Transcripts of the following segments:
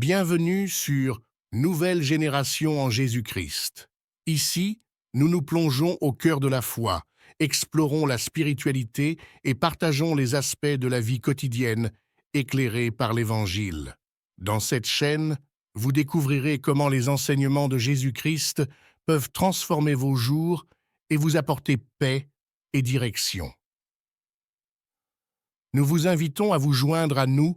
Bienvenue sur Nouvelle génération en Jésus-Christ. Ici, nous nous plongeons au cœur de la foi, explorons la spiritualité et partageons les aspects de la vie quotidienne éclairés par l'Évangile. Dans cette chaîne, vous découvrirez comment les enseignements de Jésus-Christ peuvent transformer vos jours et vous apporter paix et direction. Nous vous invitons à vous joindre à nous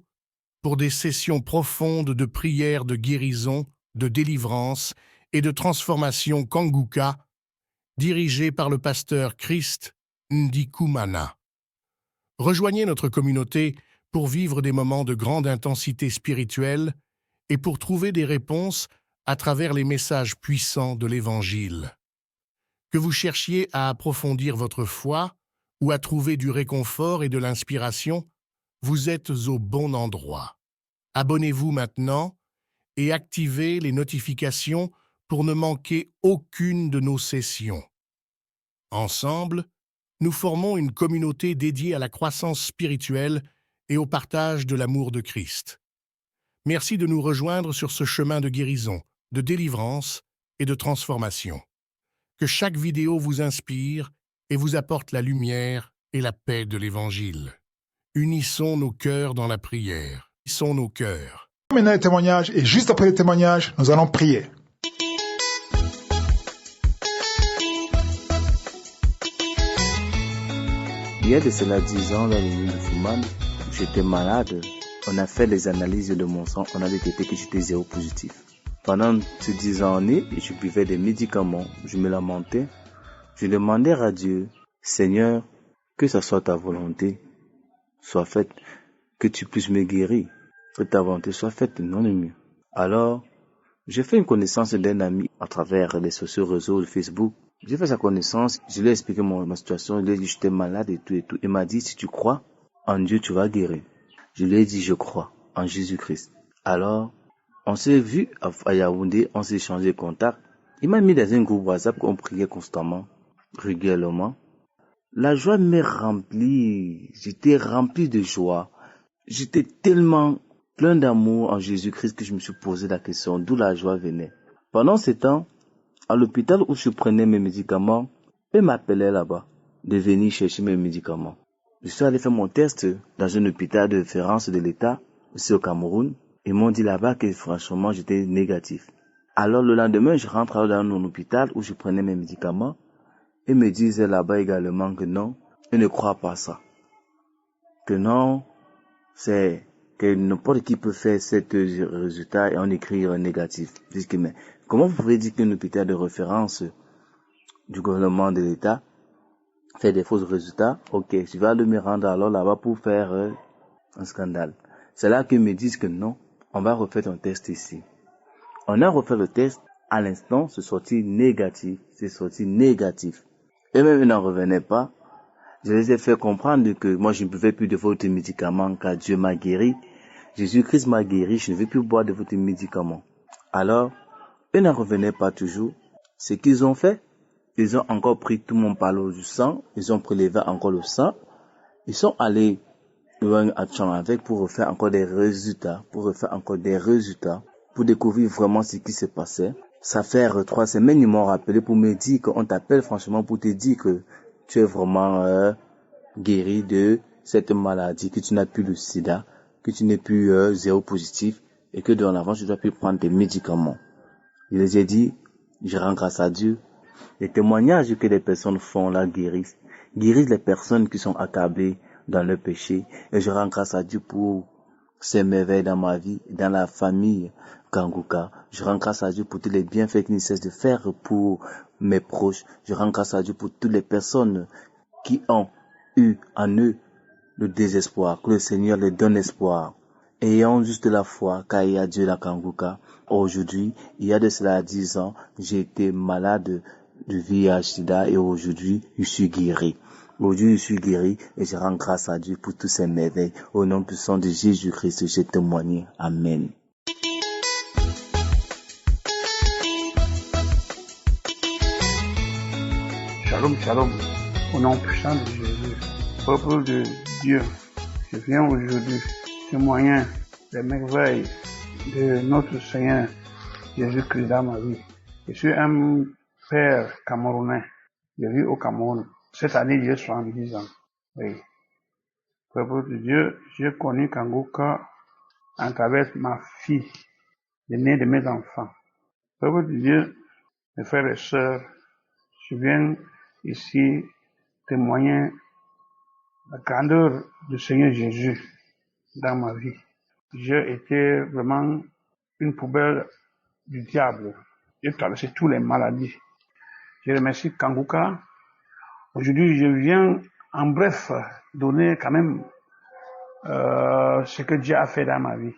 pour des sessions profondes de prière de guérison, de délivrance et de transformation Kanguka, dirigées par le pasteur Christ Ndikumana. Rejoignez notre communauté pour vivre des moments de grande intensité spirituelle et pour trouver des réponses à travers les messages puissants de l'Évangile. Que vous cherchiez à approfondir votre foi ou à trouver du réconfort et de l'inspiration, vous êtes au bon endroit. Abonnez-vous maintenant et activez les notifications pour ne manquer aucune de nos sessions. Ensemble, nous formons une communauté dédiée à la croissance spirituelle et au partage de l'amour de Christ. Merci de nous rejoindre sur ce chemin de guérison, de délivrance et de transformation. Que chaque vidéo vous inspire et vous apporte la lumière et la paix de l'Évangile. Unissons nos cœurs dans la prière. Unissons nos cœurs. Maintenant les témoignages, et juste après les témoignages, nous allons prier. Il y a de cela 10 ans, dans l'île de Fouman, j'étais malade. On a fait les analyses de mon sang, on a détecté que j'étais séropositif. Pendant ces 10 années, je buvais des médicaments, je me lamentais. Je demandais à Dieu, Seigneur, que ça soit ta volonté, soit faite, que tu puisses me guérir, que ta volonté soit faite, non le mieux. Alors, j'ai fait une connaissance d'un ami à travers les sociaux réseaux de Facebook. J'ai fait sa connaissance, je lui ai expliqué ma situation, je lui ai dit j'étais malade et tout. Il m'a dit, si tu crois en Dieu, tu vas guérir. Je lui ai dit, je crois en Jésus-Christ. Alors, on s'est vu à Yaoundé, on s'est échangé contact. Il m'a mis dans un groupe WhatsApp qu'on priait constamment, régulièrement. La joie m'est remplie, j'étais rempli de joie. J'étais tellement plein d'amour en Jésus-Christ que je me suis posé la question d'où la joie venait. Pendant ce temps, à l'hôpital où je prenais mes médicaments, eux m'appelaient là-bas de venir chercher mes médicaments. Je suis allé faire mon test dans un hôpital de référence de l'État, ici au Cameroun. Ils m'ont dit là-bas que franchement j'étais négatif. Alors le lendemain, je rentre dans mon hôpital où je prenais mes médicaments. Ils me disaient là-bas également que non, ils ne croient pas ça. Que non, c'est que n'importe qui peut faire cet résultat et en écrire un négatif. Je dis que mais comment vous pouvez dire qu'un hôpital de référence du gouvernement de l'État fait des faux résultats? Ok, je vais aller me rendre alors là-bas pour faire un scandale. C'est là qu'ils me disent que non, on va refaire un test ici. On a refait le test, à l'instant, c'est sorti négatif. Et même ils n'en revenaient pas. Je les ai fait comprendre que moi je ne buvais plus de votre médicaments car Dieu m'a guéri. Jésus-Christ m'a guéri, je ne veux plus boire de votre médicaments. Alors, eux n'en revenaient pas toujours. Ce qu'ils ont fait, ils ont encore pris tout mon palo du sang, ils ont prélevé encore le sang, ils sont allés à champ avec pour refaire encore des résultats, pour découvrir vraiment ce qui se passait. Ça fait 3 semaines, ils m'ont rappelé pour me dire qu'on t'appelle franchement pour te dire que tu es vraiment guéri de cette maladie, que tu n'as plus le sida, que tu n'es plus séropositif et que dorénavant tu dois plus prendre des médicaments. Je les ai dit, je rends grâce à Dieu. Les témoignages que les personnes font là guérissent les personnes qui sont accablées dans le péché. Et je rends grâce à Dieu pour ces merveilles dans ma vie, dans la famille Kanguka. Je rends grâce à Dieu pour tous les bienfaits qu'il ne cesse de faire pour mes proches. Je rends grâce à Dieu pour toutes les personnes qui ont eu en eux le désespoir, que le Seigneur les donne espoir. Ayant juste la foi, car il y a Dieu la Kanguka. Aujourd'hui, il y a de cela 10 ans, j'ai été malade du VIH/SIDA et aujourd'hui, je suis guéri. Aujourd'hui, je suis guéri et je rends grâce à Dieu pour tous ces merveilles. Au nom puissant de Jésus-Christ, j'ai témoigné. Amen. Shalom, shalom. Au nom puissant de Jésus, peuple de Dieu, je viens aujourd'hui témoigner des merveilles de notre Seigneur Jésus-Christ dans ma vie. Je suis un père camerounais. Je vis au Cameroun. Cette année, j'ai 70 ans. Oui. Peuple de Dieu, j'ai connu Kanguka à travers ma fille, l'aînée de mes enfants. Peuple de Dieu, mes frères et sœurs, je viens ici témoigner la grandeur du Seigneur Jésus dans ma vie. J'ai été vraiment une poubelle du diable. J'ai traversé toutes les maladies. Je remercie Kanguka. Aujourd'hui, je viens en bref donner quand même ce que Dieu a fait dans ma vie.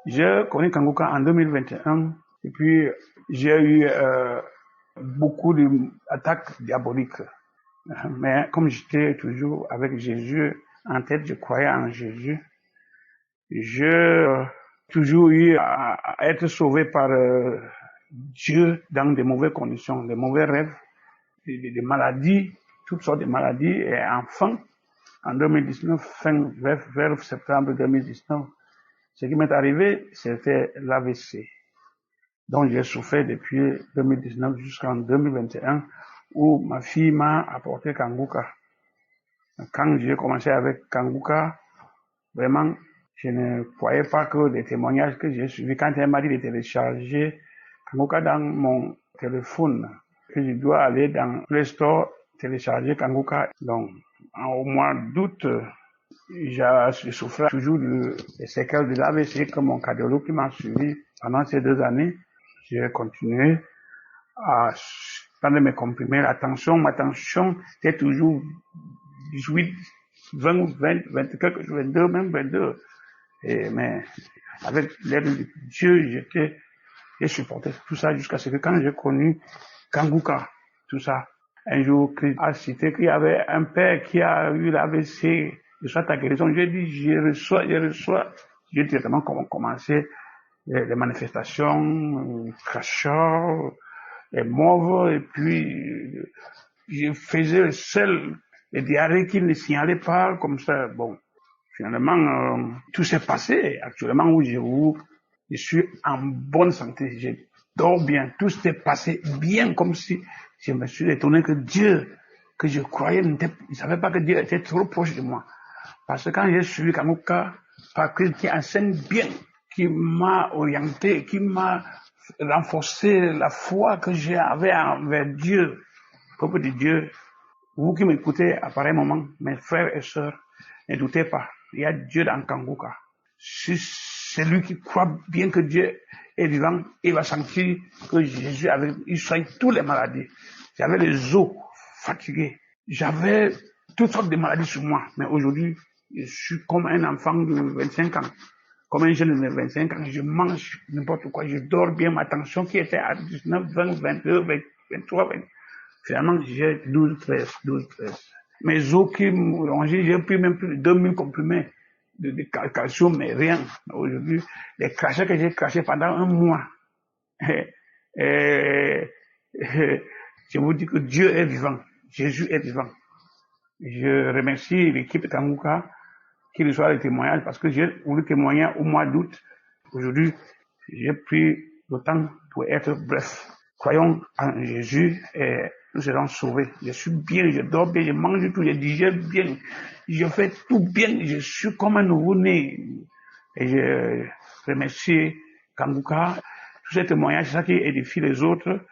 J'ai connu Kanguka en 2021 et puis j'ai eu beaucoup d'attaques diaboliques. Mais comme j'étais toujours avec Jésus en tête, je croyais en Jésus. J'ai toujours eu à être sauvé par Dieu dans de mauvaises conditions, de mauvais rêves, des maladies, toutes sortes de maladies. Et enfin, en 2019, vers septembre 2019, ce qui m'est arrivé, c'était l'AVC. Donc j'ai souffert depuis 2019 jusqu'en 2021, où ma fille m'a apporté Kanguka. Quand j'ai commencé avec Kanguka, vraiment, je ne croyais pas que les témoignages que j'ai suivis, quand elle m'a dit de télécharger Kanguka dans mon téléphone, que je dois aller dans Play Store télécharger Kanguka. Donc, au mois d'août, je souffrais toujours des séquelles de l'AVC que mon cardiologue qui m'a suivi pendant ces 2 années. J'ai continué à prendre mes comprimés. Ma tension était toujours 18, 20, quelque chose, 22, même 22. Mais avec l'aide de Dieu, j'ai supporté tout ça jusqu'à ce que quand j'ai connu Kanguka, tout ça, un jour, Christ a cité qu'il y avait un père qui a eu l'AVC, de soit ta guérison. J'ai dit, je reçois. J'ai directement commencé les manifestations, crachats, les mauves, et puis je faisais seul les diarrhées qui ne signalaient pas, comme ça. Bon, finalement, tout s'est passé. Actuellement, où je suis en bonne santé, je dors bien, tout s'est passé bien, comme si je me suis étonné que Dieu, que je croyais, ne savait pas que Dieu était trop proche de moi. Parce que quand j'ai suivi Kanguka, par Christ qui enseigne bien, qui m'a orienté, qui m'a renforcé la foi que j'avais envers Dieu, peuple de Dieu, vous qui m'écoutez à pareil moment, mes frères et sœurs, ne doutez pas, il y a Dieu dans Kanguka. Si celui qui croit bien que Dieu est vivant, il va sentir que Jésus il soigne toutes les maladies. J'avais les os fatigués, j'avais toutes sortes de maladies sur moi, mais aujourd'hui, je suis comme un enfant de 25 ans, comme un jeune de 25 ans, je mange n'importe quoi, je dors bien, ma tension qui était à 19, 20, 22, 23, 20, finalement j'ai 12, 13. Mes os qui me rongeaient, j'ai pris même plus de 2000 comprimés de calcium, mais rien. Aujourd'hui, les crachats que j'ai crachés pendant un mois, je vous dis que Dieu est vivant, Jésus est vivant. Je remercie l'équipe Kanguka qui reçoit les témoignages parce que j'ai voulu témoigner au mois d'août. Aujourd'hui, j'ai pris le temps pour être bref. Croyons en Jésus et nous serons sauvés. Je suis bien, je dors bien, je mange tout, je digère bien, je fais tout bien, je suis comme un nouveau-né. Et je remercie Kanguka. Tous ces témoignages, c'est ça qui édifie les autres.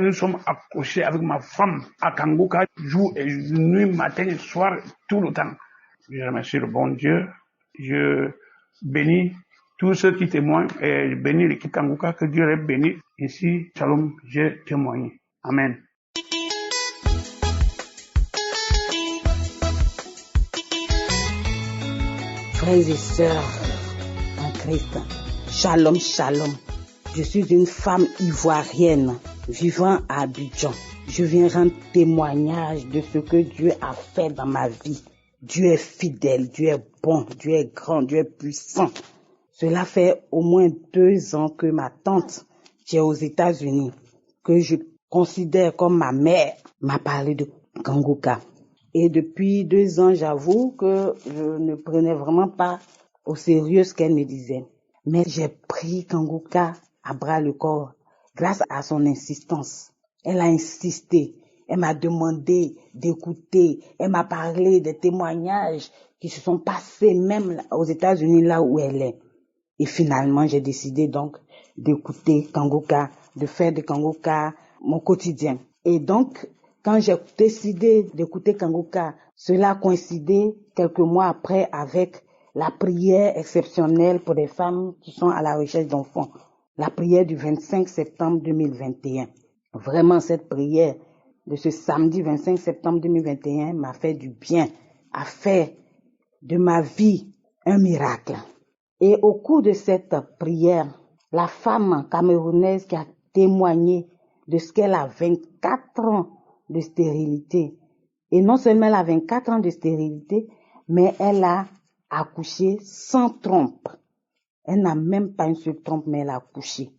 Nous sommes accrochés avec ma femme à Kanguka, jour et nuit, matin et soir, tout le temps. Je remercie le bon Dieu. Je bénis tous ceux qui témoignent et je bénis l'équipe Kanguka, que Dieu les bénisse. Ici, shalom, j'ai témoigné. Amen. Frères et sœurs en Christ, shalom, shalom. Je suis une femme ivoirienne vivant à Abidjan. Je viens rendre témoignage de ce que Dieu a fait dans ma vie. Dieu est fidèle, Dieu est bon, Dieu est grand, Dieu est puissant. Cela fait au moins 2 ans que ma tante, qui est aux États-Unis, que je considère comme ma mère, m'a parlé de Kanguka. Et depuis 2 ans, j'avoue que je ne prenais vraiment pas au sérieux ce qu'elle me disait. Mais j'ai pris Kangoka à bras le corps grâce à son insistance. Elle a insisté. Elle m'a demandé d'écouter. Elle m'a parlé des témoignages qui se sont passés même aux États-Unis, là où elle est. Et finalement, j'ai décidé donc d'écouter Kangoka, de faire de Kangoka mon quotidien. Et donc, quand j'ai décidé d'écouter Kangoka, cela coïncidait quelques mois après avec la prière exceptionnelle pour des femmes qui sont à la recherche d'enfants. La prière du 25 septembre 2021. Vraiment, cette prière de ce samedi 25 septembre 2021 m'a fait du bien, a fait de ma vie un miracle. Et au cours de cette prière, la femme camerounaise qui a témoigné de ce qu'elle a 24 ans de stérilité. Et non seulement elle a 24 ans de stérilité, mais elle a accouché sans trompe. Elle n'a même pas une seule trompe, mais elle a accouché.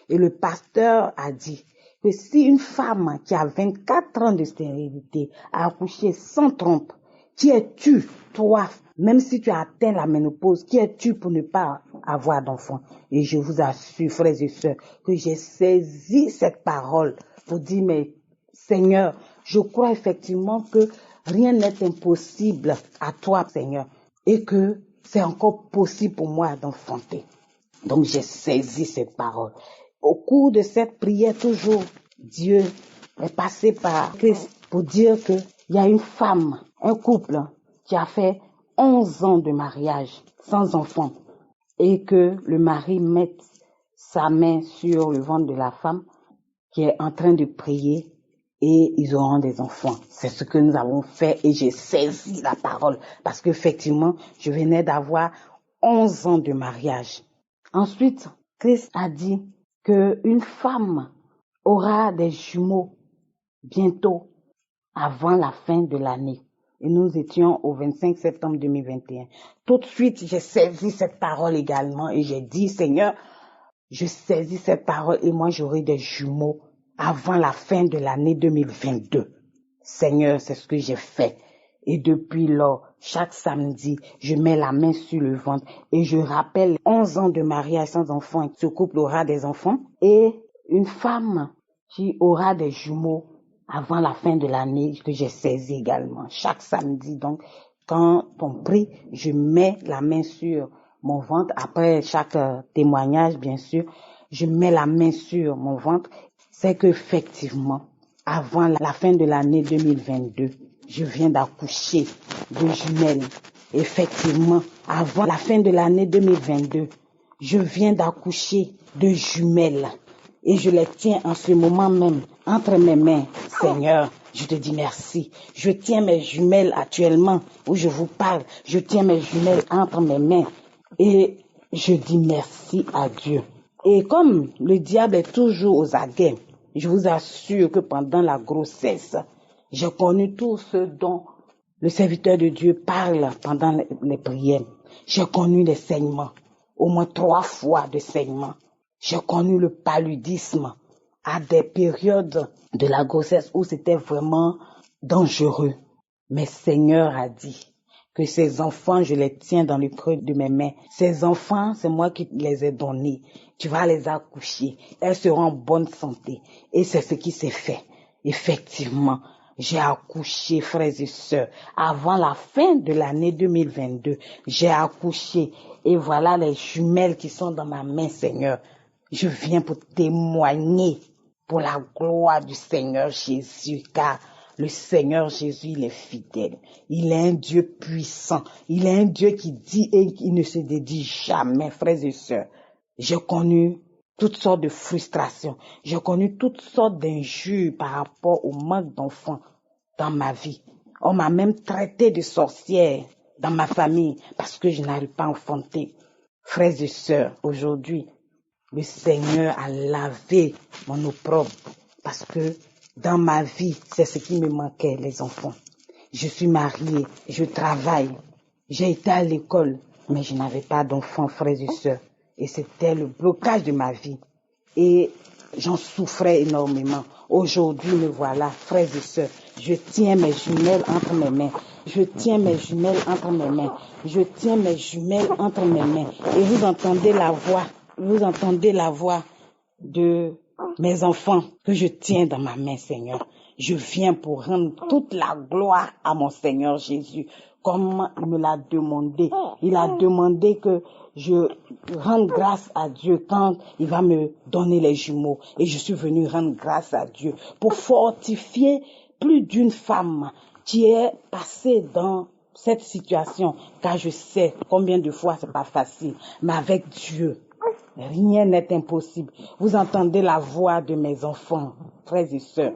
Et le pasteur a dit que si une femme qui a 24 ans de stérilité a accouché sans trompe, qui es-tu, toi, même si tu as atteint la ménopause, qui es-tu pour ne pas avoir d'enfant? Et je vous assure, frères et sœurs, que j'ai saisi cette parole pour dire, mais Seigneur, je crois effectivement que rien n'est impossible à toi, Seigneur, et que c'est encore possible pour moi d'enfanter. Donc j'ai saisi cette parole. Au cours de cette prière, toujours, Dieu est passé par Christ pour dire qu'il y a une femme, un couple qui a fait 11 ans de mariage sans enfant et que le mari mette sa main sur le ventre de la femme qui est en train de prier et ils auront des enfants. C'est ce que nous avons fait et j'ai saisi la parole parce qu'effectivement, je venais d'avoir 11 ans de mariage. Ensuite, Christ a dit qu'une femme aura des jumeaux bientôt avant la fin de l'année. Et nous étions au 25 septembre 2021. Tout de suite, j'ai saisi cette parole également et j'ai dit, Seigneur, je saisis cette parole et moi j'aurai des jumeaux avant la fin de l'année 2022. Seigneur, c'est ce que j'ai fait. Et depuis lors, chaque samedi, je mets la main sur le ventre et je rappelle 11 ans de mariage sans enfant. Ce couple aura des enfants et une femme qui aura des jumeaux avant la fin de l'année que j'ai saisi également. Chaque samedi, donc, quand on prie, je mets la main sur mon ventre. Après chaque témoignage, bien sûr, je mets la main sur mon ventre. C'est qu'effectivement, avant la fin de l'année 2022, je viens d'accoucher de jumelles. Effectivement, avant la fin de l'année 2022, je viens d'accoucher de jumelles. Et je les tiens en ce moment même entre mes mains. Seigneur, je te dis merci. Je tiens mes jumelles actuellement où je vous parle. Je tiens mes jumelles entre mes mains. Et je dis merci à Dieu. Et comme le diable est toujours aux aguets, je vous assure que pendant la grossesse, j'ai connu tout ce dont le serviteur de Dieu parle pendant les prières. J'ai connu les saignements, au moins 3 fois de saignements. J'ai connu le paludisme à des périodes de la grossesse où c'était vraiment dangereux. Mais Seigneur a dit que ces enfants, je les tiens dans le creux de mes mains. Ces enfants, c'est moi qui les ai donnés. Tu vas les accoucher. Elles seront en bonne santé. Et c'est ce qui s'est fait. Effectivement, j'ai accouché, frères et sœurs. Avant la fin de l'année 2022, j'ai accouché. Et voilà les jumelles qui sont dans ma main, Seigneur. Je viens pour témoigner pour la gloire du Seigneur Jésus, car le Seigneur Jésus, il est fidèle. Il est un Dieu puissant. Il est un Dieu qui dit et qui ne se dédie jamais, frères et sœurs. J'ai connu toutes sortes de frustrations. J'ai connu toutes sortes d'injures par rapport au manque d'enfants dans ma vie. On m'a même traité de sorcière dans ma famille parce que je n'arrive pas à enfanter. Frères et sœurs, aujourd'hui, le Seigneur a lavé mon opprobre parce que dans ma vie, c'est ce qui me manquait, les enfants. Je suis mariée, je travaille, j'ai été à l'école, mais je n'avais pas d'enfants, frères et sœurs. Et c'était le blocage de ma vie. Et j'en souffrais énormément. Aujourd'hui, me voilà, frères et sœurs. Je tiens mes jumelles entre mes mains. Je tiens mes jumelles entre mes mains. Je tiens mes jumelles entre mes mains. Et vous entendez la voix de mes enfants que je tiens dans ma main, Seigneur. Je viens pour rendre toute la gloire à mon Seigneur Jésus, comme il me l'a demandé. Il a demandé que je rende grâce à Dieu quand il va me donner les jumeaux. Et je suis venue rendre grâce à Dieu pour fortifier plus d'une femme qui est passée dans cette situation, car je sais combien de fois c'est pas facile, mais avec Dieu, rien n'est impossible. Vous entendez la voix de mes enfants, frères et sœurs,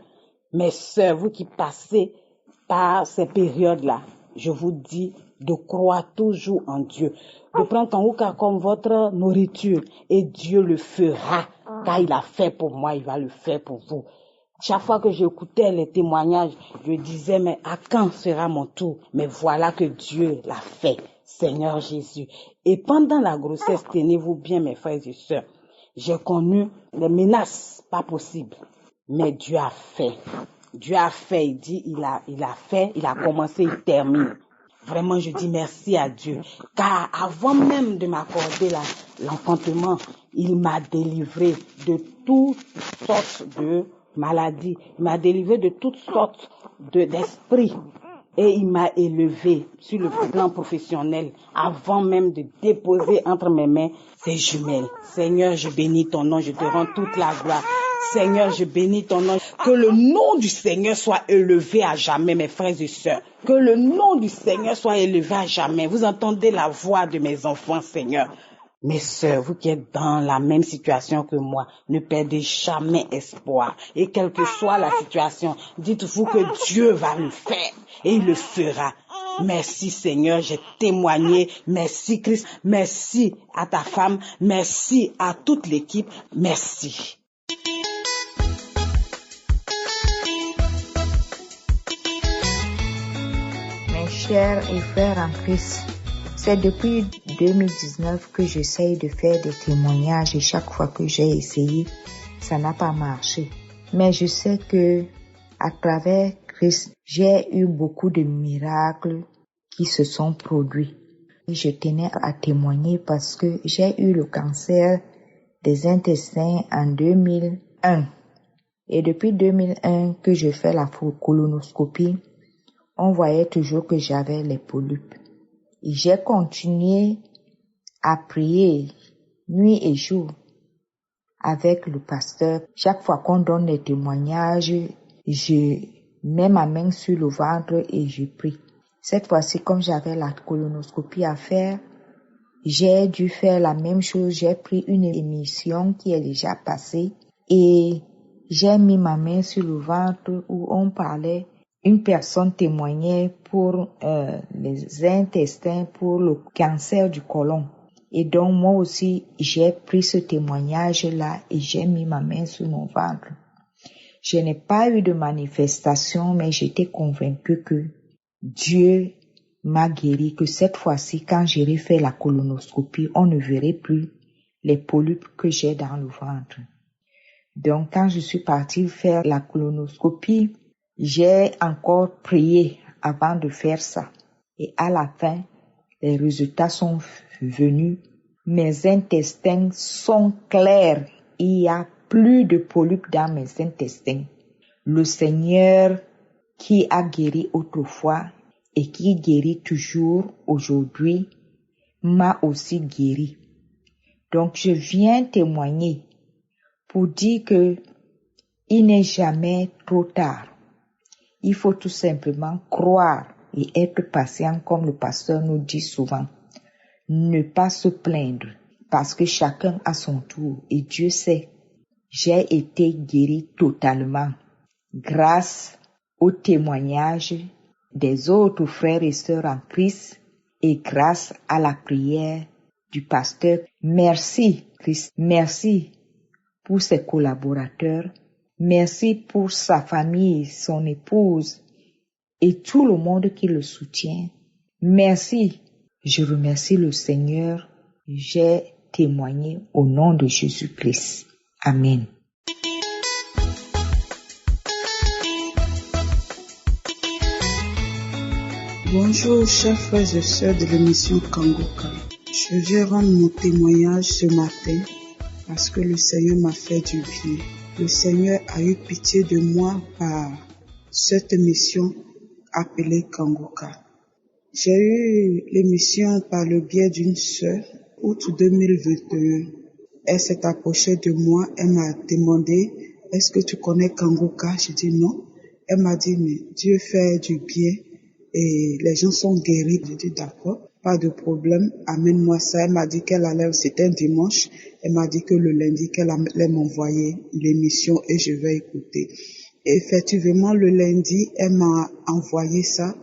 mes sœurs, vous qui passez par ces périodes-là, je vous dis de croire toujours en Dieu, de prendre Kangouka comme votre nourriture, et Dieu le fera, car il a fait pour moi, il va le faire pour vous. Chaque fois que j'écoutais les témoignages, je disais, mais à quand sera mon tour? Mais voilà que Dieu l'a fait, Seigneur Jésus. Et pendant la grossesse, tenez-vous bien, mes frères et sœurs, j'ai connu des menaces, pas possibles. Mais Dieu a fait. Dieu a fait, il dit, il a fait, il a commencé, il termine. Vraiment, je dis merci à Dieu. Car avant même de m'accorder l'enfantement, il m'a délivré de toutes sortes de maladies. Il m'a délivré de toutes sortes d'esprits. Et il m'a élevé sur le plan professionnel avant même de déposer entre mes mains ces jumelles. Seigneur, je bénis ton nom, je te rends toute la gloire. Seigneur, je bénis ton nom. Que le nom du Seigneur soit élevé à jamais, mes frères et sœurs. Que le nom du Seigneur soit élevé à jamais. Vous entendez la voix de mes enfants, Seigneur. Mes sœurs, vous qui êtes dans la même situation que moi, ne perdez jamais espoir. Et quelle que soit la situation, dites-vous que Dieu va le faire et il le fera. Merci Seigneur, j'ai témoigné. Merci Christ. Merci à ta femme. Merci à toute l'équipe. Merci. Mes chers et frères en Christ, c'est depuis 2019 que j'essaye de faire des témoignages et chaque fois que j'ai essayé, ça n'a pas marché. Mais je sais que à travers Christ, j'ai eu beaucoup de miracles qui se sont produits. Et je tenais à témoigner parce que j'ai eu le cancer des intestins en 2001. Et depuis 2001 que je fais la colonoscopie, on voyait toujours que j'avais les polypes. Et j'ai continué à prier nuit et jour avec le pasteur. Chaque fois qu'on donne des témoignages, je mets ma main sur le ventre et je prie. Cette fois-ci, comme j'avais la colonoscopie à faire, j'ai dû faire la même chose. J'ai pris une émission qui est déjà passée et j'ai mis ma main sur le ventre où on parlait. Une personne témoignait pour les intestins, pour le cancer du côlon. Et donc moi aussi, j'ai pris ce témoignage-là et j'ai mis ma main sur mon ventre. Je n'ai pas eu de manifestation, mais j'étais convaincue que Dieu m'a guéri, que cette fois-ci, quand j'aurai fait la colonoscopie, on ne verrait plus les polypes que j'ai dans le ventre. Donc quand je suis partie faire la colonoscopie, j'ai encore prié avant de faire ça. Et à la fin, les résultats sont venus. Mes intestins sont clairs. Il n'y a plus de polypes dans mes intestins. Le Seigneur qui a guéri autrefois et qui guérit toujours aujourd'hui m'a aussi guéri. Donc je viens témoigner pour dire que il n'est jamais trop tard. Il faut tout simplement croire et être patient comme le pasteur nous dit souvent. Ne pas se plaindre parce que chacun a son tour et Dieu sait. J'ai été guéri totalement grâce au témoignage des autres frères et sœurs en Christ et grâce à la prière du pasteur. Merci Christ, merci pour ses collaborateurs. Merci pour sa famille, son épouse et tout le monde qui le soutient. Merci. Je remercie le Seigneur. J'ai témoigné au nom de Jésus-Christ. Amen. Bonjour chers frères et sœurs de l'émission Kangoka. Je viens rendre mon témoignage ce matin parce que le Seigneur m'a fait du bien. Le Seigneur a eu pitié de moi par cette émission appelée Kangoka. J'ai eu l'émission par le biais d'une sœur, août 2021. Elle s'est approchée de moi, elle m'a demandé « Est-ce que tu connais Kangoka ?» J'ai dit non. Elle m'a dit « Mais Dieu fait du bien et les gens sont guéris. » J'ai dit « D'accord, pas de problème, amène-moi ça. » Elle m'a dit qu'elle allait, c'était un dimanche, elle m'a dit que le lundi qu'elle allait m'envoyer l'émission et je vais écouter. Et effectivement, le lundi, elle m'a envoyé ça.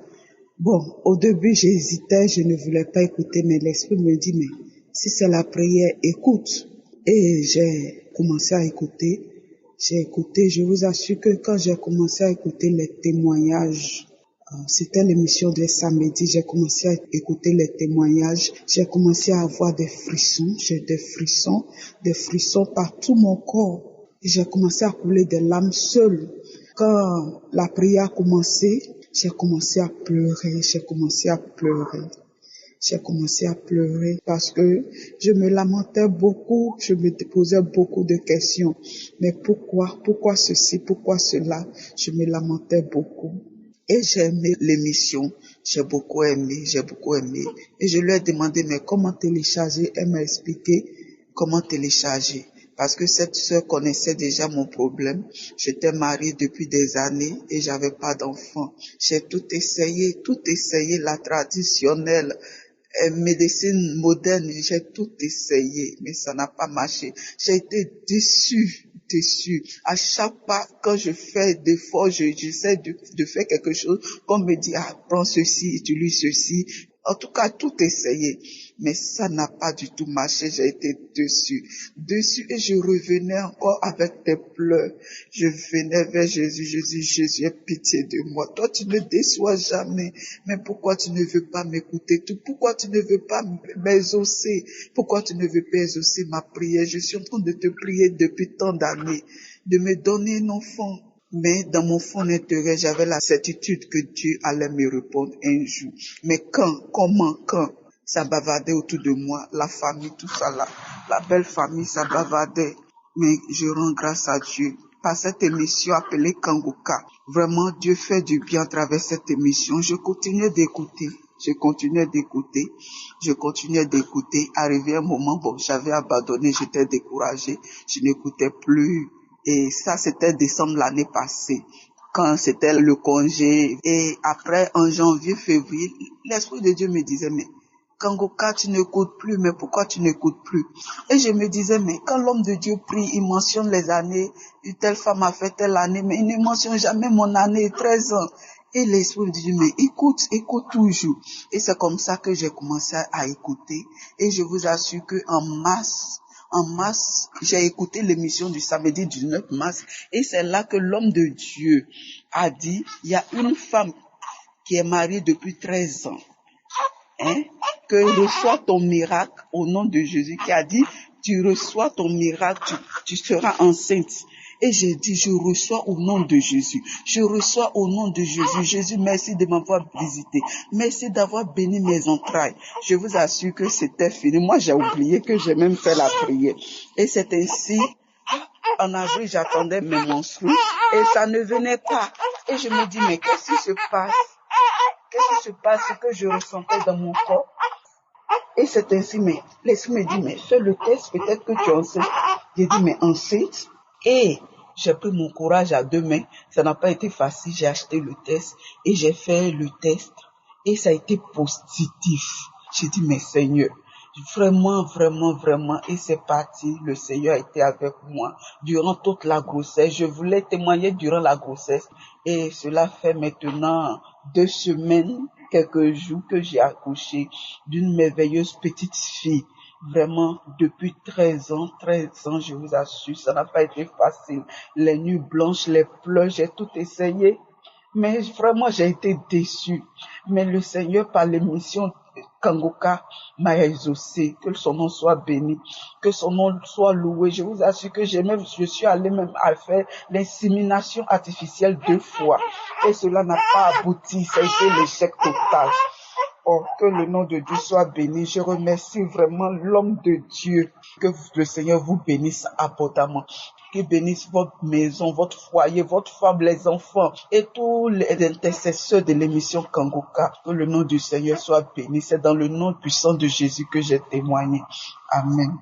Bon, au début, j'hésitais, je ne voulais pas écouter, mais l'Esprit me dit, mais si c'est la prière, écoute. Et j'ai commencé à écouter. J'ai écouté, je vous assure que quand j'ai commencé à écouter les témoignages, c'était l'émission de samedi, j'ai commencé à écouter les témoignages, j'ai commencé à avoir des frissons, j'ai des frissons par tout mon corps. J'ai commencé à couler des larmes seule. Quand la prière a commencé, j'ai commencé à pleurer parce que je me lamentais beaucoup, je me posais beaucoup de questions. Mais pourquoi ceci, pourquoi cela? Je me lamentais beaucoup. Et j'ai aimé l'émission, j'ai beaucoup aimé. Et je lui ai demandé, mais comment télécharger? Elle m'a expliqué comment télécharger. Parce que cette sœur connaissait déjà mon problème. J'étais mariée depuis des années et j'avais pas d'enfant. J'ai tout essayé, la traditionnelle, médecine moderne, j'ai tout essayé, mais ça n'a pas marché. J'ai été déçue. À chaque pas, quand je fais d'efforts, j'essaie de faire quelque chose, qu'on me dit, prends ceci, utilise ceci. En tout cas, tout essayé. Mais ça n'a pas du tout marché. J'ai été déçue et je revenais encore avec des pleurs. Je venais vers Jésus. Jésus, aie pitié de moi. Toi, tu ne déçois jamais. Mais pourquoi tu ne veux pas m'écouter? Pourquoi tu ne veux pas m'exaucer? Pourquoi tu ne veux pas exaucer ma prière? Je suis en train de te prier depuis tant d'années, de me donner un enfant. Mais dans mon fond intérieur, j'avais la certitude que Dieu allait me répondre un jour. Mais comment ça bavardait autour de moi, la famille, tout ça là, la belle famille, ça bavardait. Mais je rends grâce à Dieu par cette émission appelée Kangoka. Vraiment, Dieu fait du bien à travers cette émission. Je continuais d'écouter. Arrivé un moment, j'avais abandonné, j'étais découragée, je n'écoutais plus. Et ça, c'était décembre l'année passée, quand c'était le congé. Et après, en janvier, février, l'Esprit de Dieu me disait, mais Kangoka, tu n'écoutes plus, mais pourquoi tu n'écoutes plus? Et je me disais, mais quand l'homme de Dieu prie, il mentionne les années, une telle femme a fait telle année, mais il ne mentionne jamais mon année, 13 ans. Et l'Esprit me dit, mais écoute toujours. Et c'est comme ça que j'ai commencé à écouter. Et je vous assure que en mars, j'ai écouté l'émission du samedi 19 mars et c'est là que l'homme de Dieu a dit, il y a une femme qui est mariée depuis 13 ans, que reçois ton miracle au nom de Jésus, qui a dit, tu reçois ton miracle, tu seras enceinte. Et j'ai dit, je reçois au nom de Jésus. Jésus, merci de m'avoir visité. Merci d'avoir béni mes entrailles. Je vous assure que c'était fini. Moi, j'ai oublié que j'ai même fait la prière. Et c'est ainsi, en avril, j'attendais mes menstrues et ça ne venait pas. Et je me dis, mais qu'est-ce qui se passe? Ce que je ressentais dans mon corps? Et c'est ainsi, mais l'Esprit me dit, mais fais le test, peut-être que tu es enceinte. J'ai dit, mais enceinte? Et j'ai pris mon courage à deux mains. Ça n'a pas été facile. J'ai acheté le test et j'ai fait le test. Et ça a été positif. J'ai dit, mais Seigneur, vraiment. Et c'est parti. Le Seigneur a été avec moi durant toute la grossesse. Je voulais témoigner durant la grossesse. Et cela fait maintenant 2 semaines, quelques jours que j'ai accouché d'une merveilleuse petite fille. Vraiment, depuis 13 ans, je vous assure, ça n'a pas été facile. Les nuits blanches, les pleurs, j'ai tout essayé. Mais vraiment, j'ai été déçue. Mais le Seigneur, par l'émission Kangoka m'a exaucé. Que son nom soit béni, que son nom soit loué. Je vous assure que je suis allé même à faire l'insémination artificielle 2 fois. Et cela n'a pas abouti, ça a été l'échec total. Oh, que le nom de Dieu soit béni. Je remercie vraiment l'homme de Dieu. Que le Seigneur vous bénisse abondamment. Qu'il bénisse votre maison, votre foyer, votre femme, les enfants et tous les intercesseurs de l'émission Kangoka. Que le nom du Seigneur soit béni. C'est dans le nom puissant de Jésus que j'ai témoigné. Amen.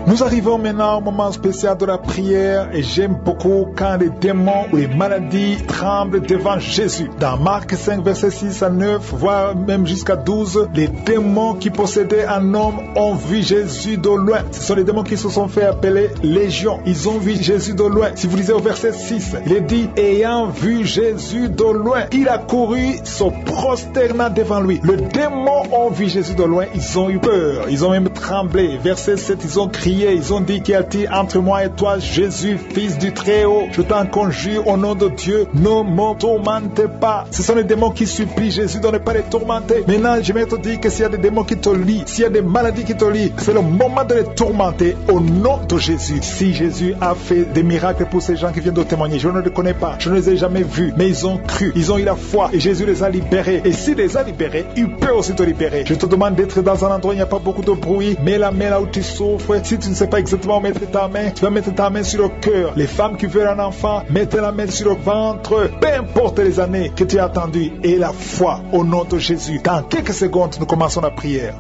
Nous arrivons maintenant au moment spécial de la prière et j'aime beaucoup quand les démons ou les maladies tremblent devant Jésus. Dans Marc 5, versets 6 à 9, voire même jusqu'à 12, les démons qui possédaient un homme ont vu Jésus de loin. Ce sont les démons qui se sont fait appeler légions. Ils ont vu Jésus de loin. Si vous lisez au verset 6, il est dit, ayant vu Jésus de loin, il a couru, se prosternant devant lui. Les démons ont vu Jésus de loin, ils ont eu peur, ils ont même tremblé. Verset 7, ils ont crié. Ils ont dit, qu'y a-t-il entre moi et toi, Jésus, fils du Très-Haut? Je t'en conjure au nom de Dieu, ne me tourmente pas. Ce sont les démons qui supplient Jésus de ne pas les tourmenter. Maintenant, je vais te dire que s'il y a des démons qui te lient, s'il y a des maladies qui te lient, c'est le moment de les tourmenter au nom de Jésus. Si Jésus a fait des miracles pour ces gens qui viennent de témoigner, je ne les connais pas, je ne les ai jamais vus, mais ils ont cru, ils ont eu la foi et Jésus les a libérés. Et s'il les a libérés, il peut aussi te libérer. Je te demande d'être dans un endroit où il n'y a pas beaucoup de bruit, mets la main là où tu souffres. Si tu ne sais pas exactement où mettre ta main, tu vas mettre ta main sur le cœur. Les femmes qui veulent un enfant, mettez la main sur le ventre. Peu importe les années que tu as attendues, et la foi au nom de Jésus. Dans quelques secondes, nous commençons la prière.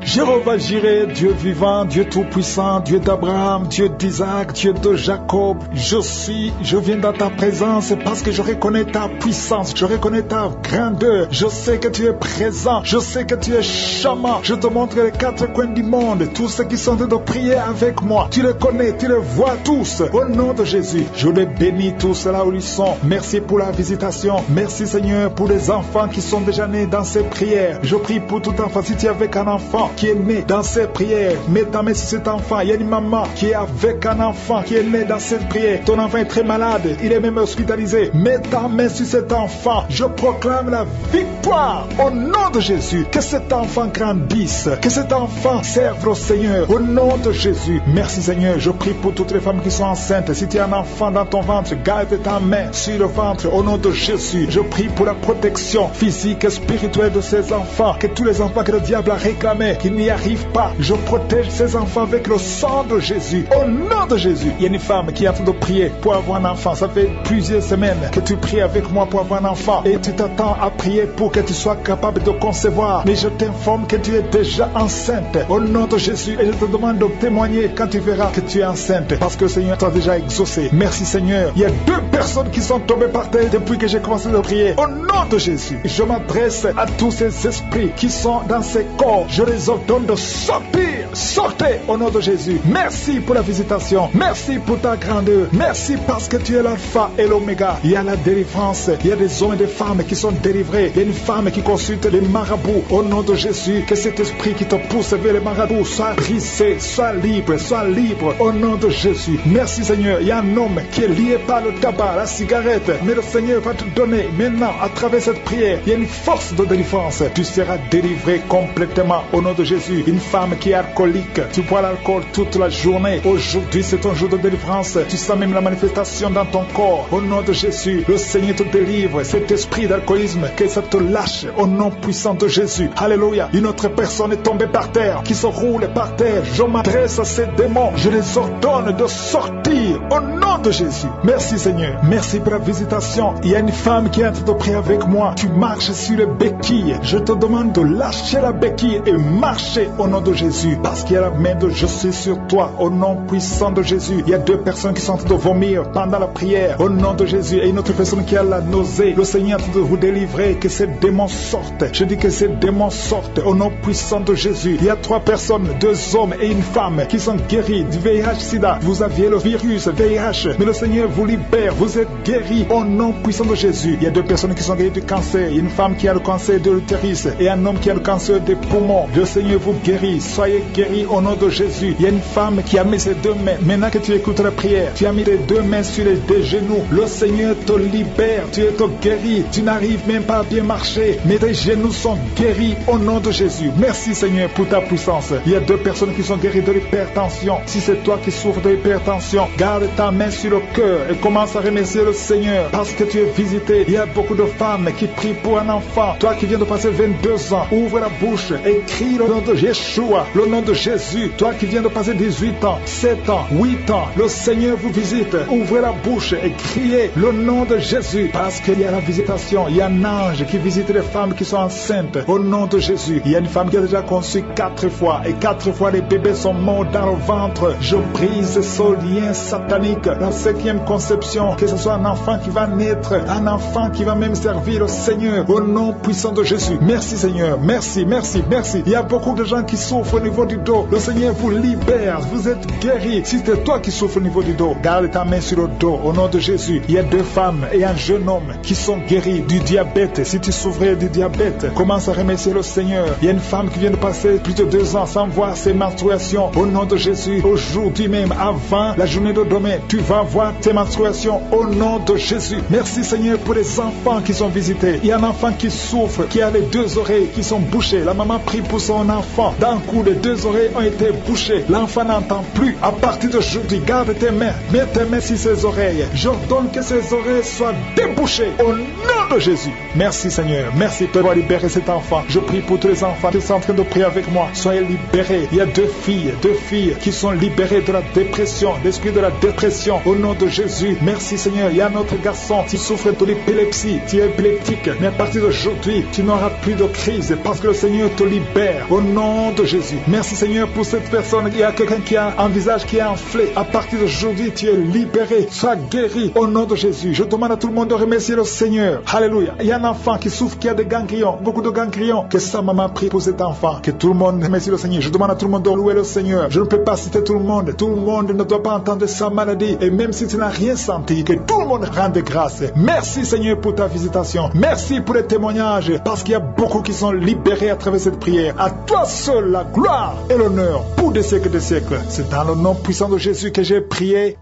Jéhovah Jireh, Dieu vivant, Dieu tout-puissant, Dieu d'Abraham, Dieu d'Isaac, Dieu de Jacob, je viens dans ta présence parce que je reconnais ta puissance, je reconnais ta grandeur, je sais que tu es présent, je sais que tu es charmant, je te montre les 4 coins du monde, tous ceux qui sont en train de prier avec moi, tu les connais, tu les vois tous, au nom de Jésus, je les bénis tous là où ils sont, merci pour la visitation, merci Seigneur pour les enfants qui sont déjà nés dans ces prières, je prie pour tout enfant, si tu es avec un enfant, qui est né dans cette prière, mets ta main sur cet enfant. Il y a une maman qui est avec un enfant qui est né dans cette prière. Ton enfant est très malade, il est même hospitalisé. Mets ta main sur cet enfant. Je proclame la victoire au nom de Jésus. Que cet enfant grandisse, que cet enfant serve au Seigneur au nom de Jésus. Merci Seigneur, je prie pour toutes les femmes qui sont enceintes. Si tu as un enfant dans ton ventre, garde ta main sur le ventre au nom de Jésus. Je prie pour la protection physique et spirituelle de ces enfants. Que tous les enfants que le diable a réclamés, qu'il n'y arrive pas. Je protège ces enfants avec le sang de Jésus. Au nom de Jésus. Il y a une femme qui est en train de prier pour avoir un enfant. Ça fait plusieurs semaines que tu pries avec moi pour avoir un enfant. Et tu t'attends à prier pour que tu sois capable de concevoir. Mais je t'informe que tu es déjà enceinte. Au nom de Jésus. Et je te demande de témoigner quand tu verras que tu es enceinte. Parce que le Seigneur t'a déjà exaucé. Merci Seigneur. Il y a 2 personnes qui sont tombées par terre depuis que j'ai commencé à prier. Au nom de Jésus. Je m'adresse à tous ces esprits qui sont dans ces corps. Je les ordonne de sortir. Sortez au nom de Jésus. Merci pour la visitation. Merci pour ta grandeur. Merci parce que tu es l'alpha et l'oméga. Il y a la délivrance. Il y a des hommes et des femmes qui sont délivrés. Il y a une femme qui consulte les marabouts. Au nom de Jésus, que cet esprit qui te pousse vers les marabouts soit brisé, soit libre, soit libre. Au nom de Jésus. Merci Seigneur. Il y a un homme qui est lié par le tabac, la cigarette. Mais le Seigneur va te donner maintenant, à travers cette prière, il y a une force de délivrance. Tu seras délivré complètement au nom de Jésus. Une femme qui est alcoolique, tu bois l'alcool toute la journée. Aujourd'hui, c'est ton jour de délivrance. Tu sens même la manifestation dans ton corps. Au nom de Jésus, le Seigneur te délivre. Cet esprit d'alcoolisme, que ça te lâche au nom puissant de Jésus. Alléluia. Une autre personne est tombée par terre, qui se roule par terre. Je m'adresse à ces démons. Je les ordonne de sortir au nom de Jésus. Merci Seigneur. Merci pour la visitation. Il y a une femme qui est en train de prier avec moi. Tu marches sur les béquilles. Je te demande de lâcher la béquille et marcher au nom de Jésus. Parce qu'il y a la main de je suis sur toi au nom puissant de Jésus. Il y a 2 personnes qui sont en train de vomir pendant la prière au nom de Jésus. Et une autre personne qui a la nausée. Le Seigneur est en train de vous délivrer. Que ces démons sortent. Je dis que ces démons sortent au nom puissant de Jésus. Il y a 3 personnes, 2 hommes et une femme qui sont guéris du VIH-Sida. Vous aviez le virus VIH. mais le Seigneur vous libère, vous êtes guéris au nom puissant de Jésus. Il y a 2 personnes qui sont guéries du cancer, il y a une femme qui a le cancer de l'utérus et un homme qui a le cancer des poumons. Le Seigneur vous guérit, soyez guéris au nom de Jésus. Il y a une femme qui a mis ses 2 mains, maintenant que tu écoutes la prière, tu as mis les 2 mains sur les 2 genoux, le Seigneur te libère, tu es guéri, tu n'arrives même pas à bien marcher, mais tes genoux sont guéris au nom de Jésus. Merci Seigneur pour ta puissance. Il y a 2 personnes qui sont guéries de l'hypertension. Si c'est toi qui souffres de l'hypertension, garde ta main sur le cœur et commence à remercier le Seigneur parce que tu es visité. Il y a beaucoup de femmes qui prient pour un enfant. Toi qui viens de passer 22 ans, ouvre la bouche et crie le nom de Yeshua, le nom de Jésus. Toi qui viens de passer 18 ans, 7 ans, 8 ans, le Seigneur vous visite. Ouvrez la bouche et criez le nom de Jésus parce qu'il y a la visitation. Il y a un ange qui visite les femmes qui sont enceintes au nom de Jésus. Il y a une femme qui a déjà conçu 4 fois et 4 fois les bébés sont morts dans le ventre. Je brise ce lien satanique. La 5e conception, que ce soit un enfant qui va naître, un enfant qui va même servir le Seigneur au nom puissant de Jésus. Merci Seigneur, merci, merci, merci. Il y a beaucoup de gens qui souffrent au niveau du dos. Le Seigneur vous libère, vous êtes guéris. Si c'est toi qui souffres au niveau du dos, garde ta main sur le dos au nom de Jésus. Il y a 2 femmes et un jeune homme qui sont guéris du diabète. Si tu souffrais du diabète, commence à remercier le Seigneur. Il y a une femme qui vient de passer plus de 2 ans sans voir ses menstruations. Au nom de Jésus, aujourd'hui même, avant la journée de demain, tu vas voir tes menstruations au nom de Jésus. Merci Seigneur pour les enfants qui sont visités. Il y a un enfant qui souffre, qui a les 2 oreilles qui sont bouchées. La maman prie pour son enfant. D'un coup, les 2 oreilles ont été bouchées. L'enfant n'entend plus. À partir d'aujourd'hui, garde tes mains. Mets tes mains sur ses oreilles. J'ordonne que ses oreilles soient débouchées au nom de Jésus. Merci Seigneur. Merci pour libérer cet enfant. Je prie pour tous les enfants qui sont en train de prier avec moi. Soyez libérés. Il y a 2 filles qui sont libérées de la dépression, l'esprit de la dépression au nom de Jésus. Merci Seigneur. Il y a un autre garçon qui souffre de l'épilepsie. Tu es épileptique, mais à partir d'aujourd'hui, tu n'auras plus de crise parce que le Seigneur te libère au nom de Jésus. Merci Seigneur pour cette personne. Il y a quelqu'un qui a un visage qui est enflé. À partir d'aujourd'hui, tu es libéré. Sois guéri au nom de Jésus. Je demande à tout le monde de remercier le Seigneur. Alléluia. Il y a un enfant qui souffre, qui a des ganglions, beaucoup de ganglions. Que sa maman prie pour cet enfant. Que tout le monde remercie le Seigneur. Je demande à tout le monde de louer le Seigneur. Je ne peux pas citer tout le monde. Tout le monde ne doit pas entendre sa maladie. Et même si tu n'as rien senti, que tout le monde rende grâce. Merci Seigneur pour ta visitation. Merci pour les témoignages. Parce qu'il y a beaucoup qui sont libérés à travers cette prière. À toi seul la gloire et l'honneur pour des siècles et des siècles. C'est dans le nom puissant de Jésus que j'ai prié.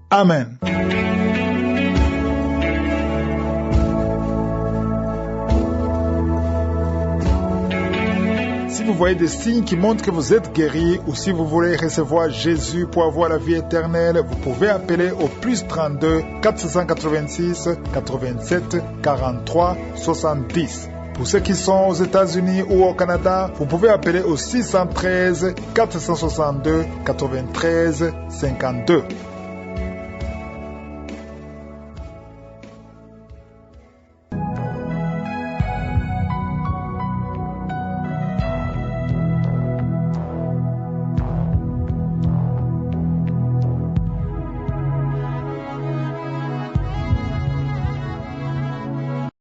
Amen. Si vous voyez des signes qui montrent que vous êtes guéri ou si vous voulez recevoir Jésus pour avoir la vie éternelle, vous pouvez appeler au plus 32 486 87 43 70. Pour ceux qui sont aux États-Unis ou au Canada, vous pouvez appeler au 613 462 93 52.